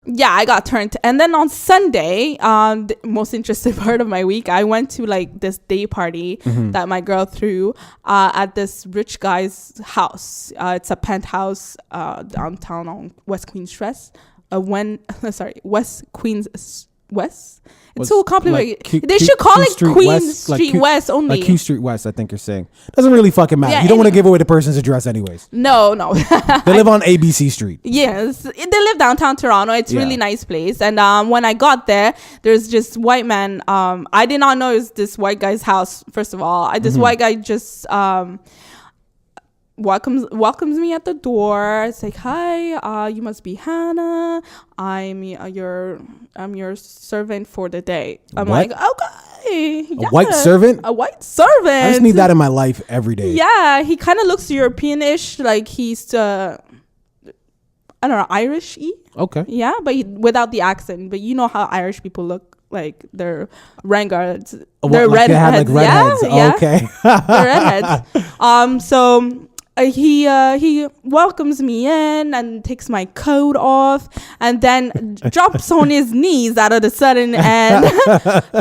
Yeah, I got turned. And then on Sunday, the most interesting part of my week, I went to like this day party that my girl threw at this rich guy's house. It's a penthouse downtown on West Queens West. It's so complicated. Like they should call it Queen West, Street West only. Like Q Street West, I think you're saying. Doesn't really fucking matter. You don't want to give away the person's address anyways. No. They live on ABC Street. Yes. They live downtown Toronto. It's a really nice place. And when I got there, there's just white man. I did not know it was this white guy's house, first of all. This white guy just... welcomes me at the door. It's like, hi, you must be Hannah. I'm your servant for the day. I'm like, okay, a white servant. I just need that in my life every day. Yeah, he kind of looks European-ish, like he's I don't know, Irish-y. Okay. Yeah, but without the accent. But you know how Irish people look. Like they're redheads. They're like redheads. Yeah. Okay. They're redheads. So he welcomes me in and takes my coat off and then drops on his knees out of the sudden and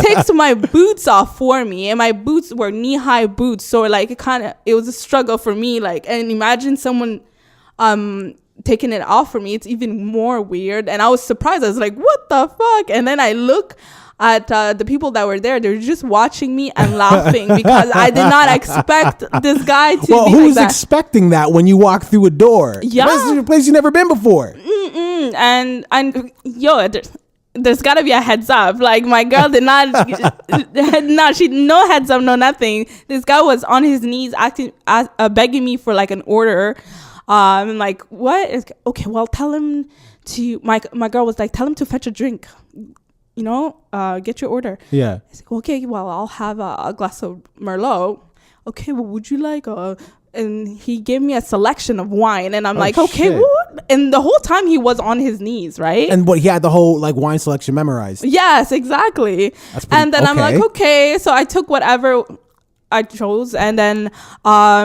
takes my boots off for me. And my boots were knee-high boots, so like it was a struggle for me. Like, and imagine someone taking it off for me. It's even more weird. And I was surprised. I was like, what the fuck? And then I look at the people that were there. They're just watching me and laughing because I did not expect this guy to be like that. Who's expecting that when you walk through a door? Yeah. This is a place you've never been before. And yo, there's got to be a heads up. Like, my girl did not, no heads up, no nothing. This guy was on his knees begging me for like an order. I'm like, what? Okay, well, tell him to, my girl was like, tell him to fetch a drink. You know, get your order. Yeah. He's like, okay, well, I'll have a glass of Merlot. Okay, well, would you like and he gave me a selection of wine, and I'm like, okay, what? And the whole time he was on his knees, right? And he had the whole like wine selection memorized. Yes, exactly. And then I'm like, okay, so I took whatever I chose, and then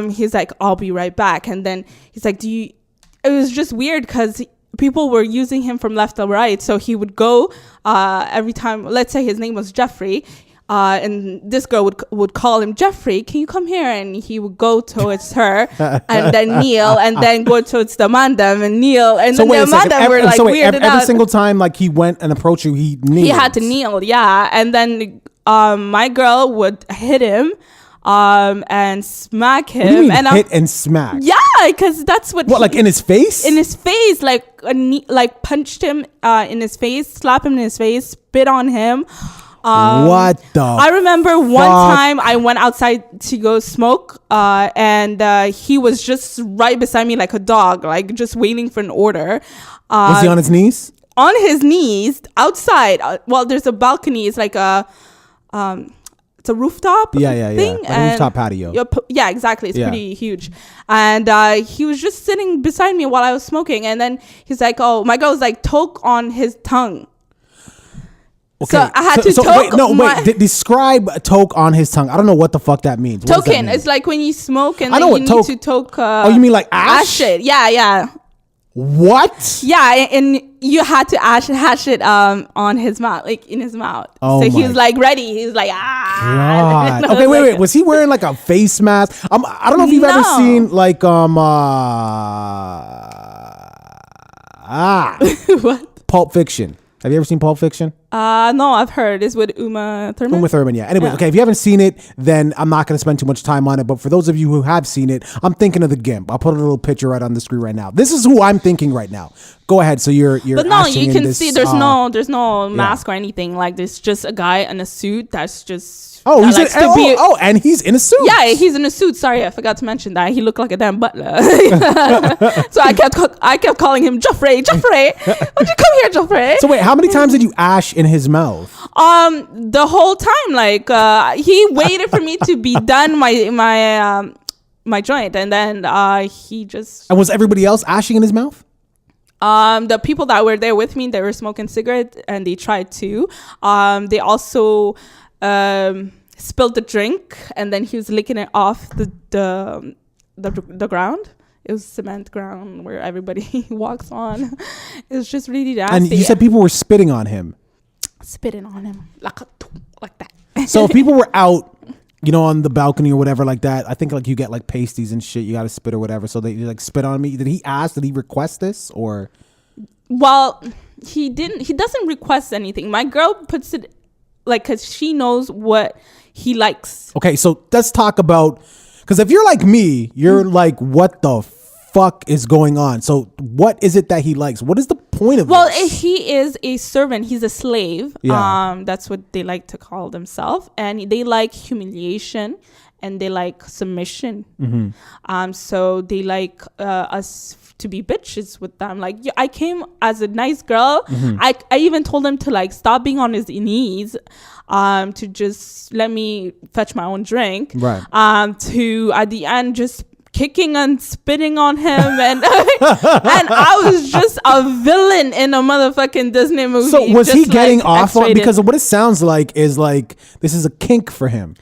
he's like, I'll be right back. And then he's like, it was just weird because people were using him from left to right, so he would go every time. Let's say his name was Jeffrey, and this girl would call him, Jeffrey, can you come here? And he would go towards her and then kneel, and then go towards the mandem and kneel, and so then the mandem were like weirded out. Every single time like he went and approached you, he kneeled. He had to kneel, yeah. And then my girl would hit him and smack him. What do you mean, hit and smack? Yeah, because that's what. Like in his face? In his face, like punched him in his face, slap him in his face, spit on him. What the? I remember one time I went outside to go smoke, and he was just right beside me like a dog, like just waiting for an order. Was he on his knees? On his knees outside. Well, there's a balcony. It's like it's a rooftop thing. Like a rooftop patio. Yeah, exactly. It's pretty huge. And he was just sitting beside me while I was smoking. And then he's like, oh, my girl was like, toke on his tongue. Okay. So I had to toke. Describe toke on his tongue. I don't know what the fuck that means. Token. It's like when you smoke and then you need to toke. You mean like ash? It. Yeah. What? Yeah, and you had to hash it on his mouth, like in his mouth. Oh, so he was like ready. He was like, God. Okay, wait. Was he wearing like a face mask? I don't know if you've ever seen like what? Pulp Fiction. Have you ever seen Pulp Fiction? No, I've heard. It's with Uma Thurman. Yeah. Anyway, okay, if you haven't seen it, then I'm not going to spend too much time on it. But for those of you who have seen it, I'm thinking of the GIMP. I'll put a little picture right on the screen right now. This is who I'm thinking right now. Go ahead. So you're. But no, you can see there's no mask or anything. Like there's just a guy in a suit that's just. And he's in a suit. Yeah, he's in a suit. Sorry, I forgot to mention that. He looked like a damn butler. So I kept calling him Jeffrey. Would you come here, Jeffrey? So wait, how many times did you ash in his mouth? The whole time. Like he waited for me to be done my joint, and then he just. And was everybody else ashing in his mouth? The people that were there with me, they were smoking cigarettes, and they tried to. They also spilled the drink, and then he was licking it off the ground. it was cement ground where everybody walks on. It was just really nasty. And you said people were spitting on him. Spitting on him like that. So if people were out, you know, on the balcony or whatever like that, I think like you get like pasties and shit, you got to spit or whatever. So they like spit on me. Did he request this or? Well, he doesn't request anything. My girl puts it like, cause she knows what he likes. Okay. So let's talk about, cause if you're like me, you're like, what the fuck is going on? So what is it that he likes? What is the point of this? Well, he is a servant. He's a slave. Yeah. That's what they like to call themselves. And they like humiliation and they like submission. Mm-hmm. So they like us to be bitches with them. Like, I came as a nice girl. Mm-hmm. I even told him to like stop being on his knees, to just let me fetch my own drink. Right. To at the end just kicking and spitting on him and and I was just a villain in a motherfucking Disney movie. So was he getting off on, X-rated. because what it sounds like is like this is a kink for him.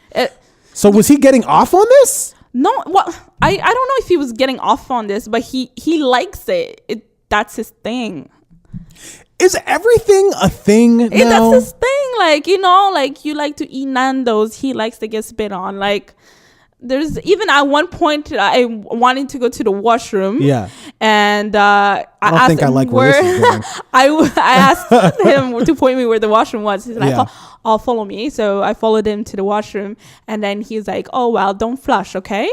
So was he getting off on this? No, well, I don't know if he was getting off on this, but he likes it. That's his thing. Is everything a thing now? That's his thing. Like, you know, like you like to eat Nando's, he likes to get spit on. Like, there's even at one point I wanted to go to the washroom. Yeah. And I don't think I like where this is going. I asked him to point me where the washroom was. He's like, Yeah. I'll follow me. So I followed him to the washroom, and then he's like, "Oh well, don't flush, okay?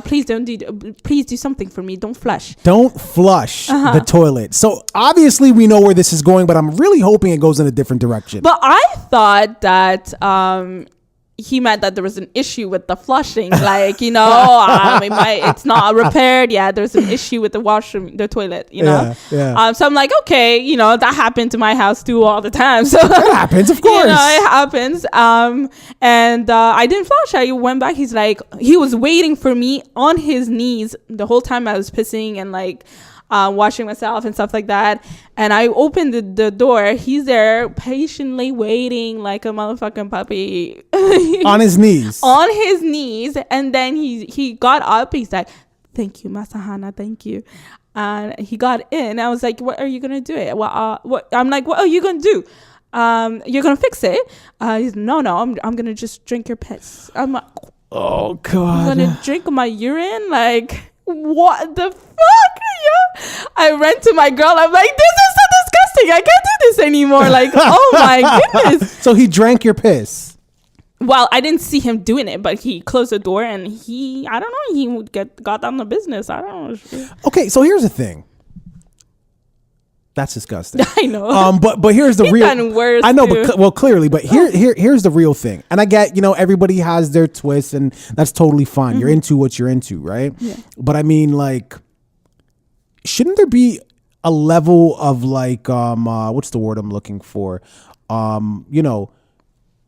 Please do something for me. Don't flush. Don't flush the toilet." So obviously we know where this is going, but I'm really hoping it goes in a different direction. But I thought that he meant that there was an issue with the flushing, like, you know, it's not repaired yet. There's an issue with the washroom, the toilet, you know. Yeah. So I'm like, okay, you know, that happened to my house too all the time. So It happens, of course. You know, it happens. And I didn't flush. I went back. He's like, he was waiting for me on his knees the whole time I was pissing and like washing myself and stuff like that. And I opened the door. He's there patiently waiting like a motherfucking puppy. On his knees. On his knees. And then he got up. He's like, "Thank you, Masa Hana. Thank you." And he got in. I was like, "What are you going to do it?" What? I'm like, "What are you going to do? You're going to fix it?" He's, no, I'm going to just drink your piss. I'm like, oh, God. I'm going to drink my urine? Like, what the fuck? Yeah. I ran to my girl. I'm like, this is so disgusting. I can't do this anymore. Like, oh my goodness. So he drank your piss. Well, I didn't see him doing it, but he closed the door and I don't know, he would got down the business. I don't know. Okay, so here's the thing. That's disgusting. I know. But here's the real. Done worse I know, too. but well, clearly, but here's the real thing. And I get, you know, everybody has their twists, and that's totally fine. Mm-hmm. You're into what you're into, right? Yeah. But I mean, like, shouldn't there be a level of like, what's the word I'm looking for? You know,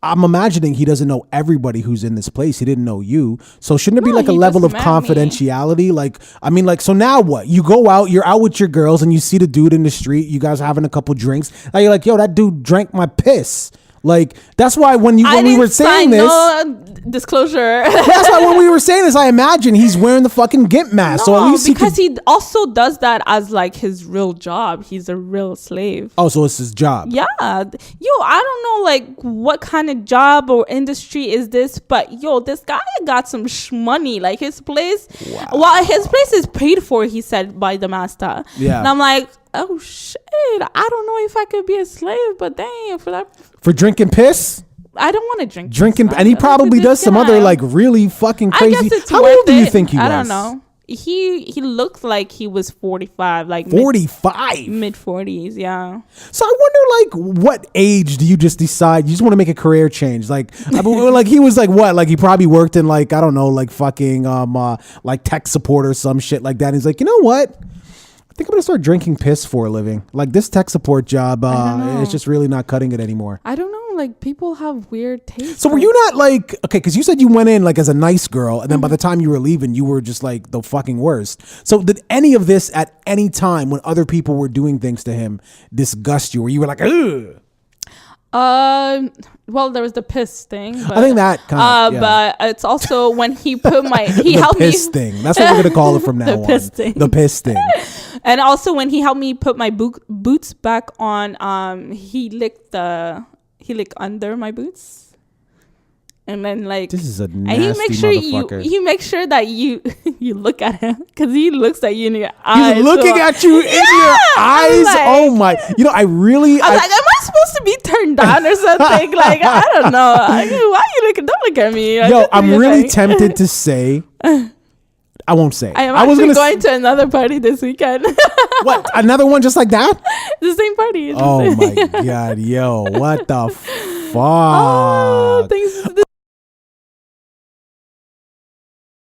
I'm imagining he doesn't know everybody who's in this place. He didn't know you. So shouldn't there be like a level of confidentiality? Like, I mean, like, so now what? You go out, you're out with your girls and you see the dude in the street. You guys are having a couple drinks. Now you're like, yo, that dude drank my piss. Like, that's why when we were saying this, no disclosure. That's why when we were saying this, I imagine he's wearing the fucking gimp mask. No, so at least because he also does that as like his real job. He's a real slave. Oh, so it's his job. Yeah. I don't know like what kind of job or industry is this, but this guy got some money. Like his place, his place is paid for, he said, by the master. Yeah. And I'm like, oh shit, I don't know if I could be a slave, but dang, for drinking piss. I don't want to drink. Drinking, and he probably does some other like really fucking crazy. I guess it's How old do you think he was? I don't know. He looked like he was 45, like 45, mid 40s, yeah. So I wonder, like, what age do you just decide you just want to make a career change? Like, like he was like what? Like he probably worked in like, I don't know, like fucking like tech support or some shit like that. And he's like, you know what? I think I'm gonna start drinking piss for a living. Like this tech support job, it's just really not cutting it anymore. I don't know. Like people have weird tastes. So were you not like, okay, because you said you went in like as a nice girl, and then by the time you were leaving, you were just like the fucking worst. So did any of this at any time when other people were doing things to him disgust you, or you were like, ugh? Well, there was the piss thing. But, I think that kind of. But it's also when he put he helped me. The piss thing. That's what we're gonna call it from now on. The piss thing. And also when he helped me put my boots back on, he licked under my boots. And then this is a nasty and he makes sure that you look at him because he looks at you in your eyes. He's looking at you in your eyes. Like, oh my! You know, I was like, am I supposed to be turned down or something? Like, I don't know. Why you looking? Don't look at me. I'm really tempted to say. I won't say. I was going to another party this weekend. What? Another one just like that? The same party. Oh my god, yo! What the fuck? Oh, thanks.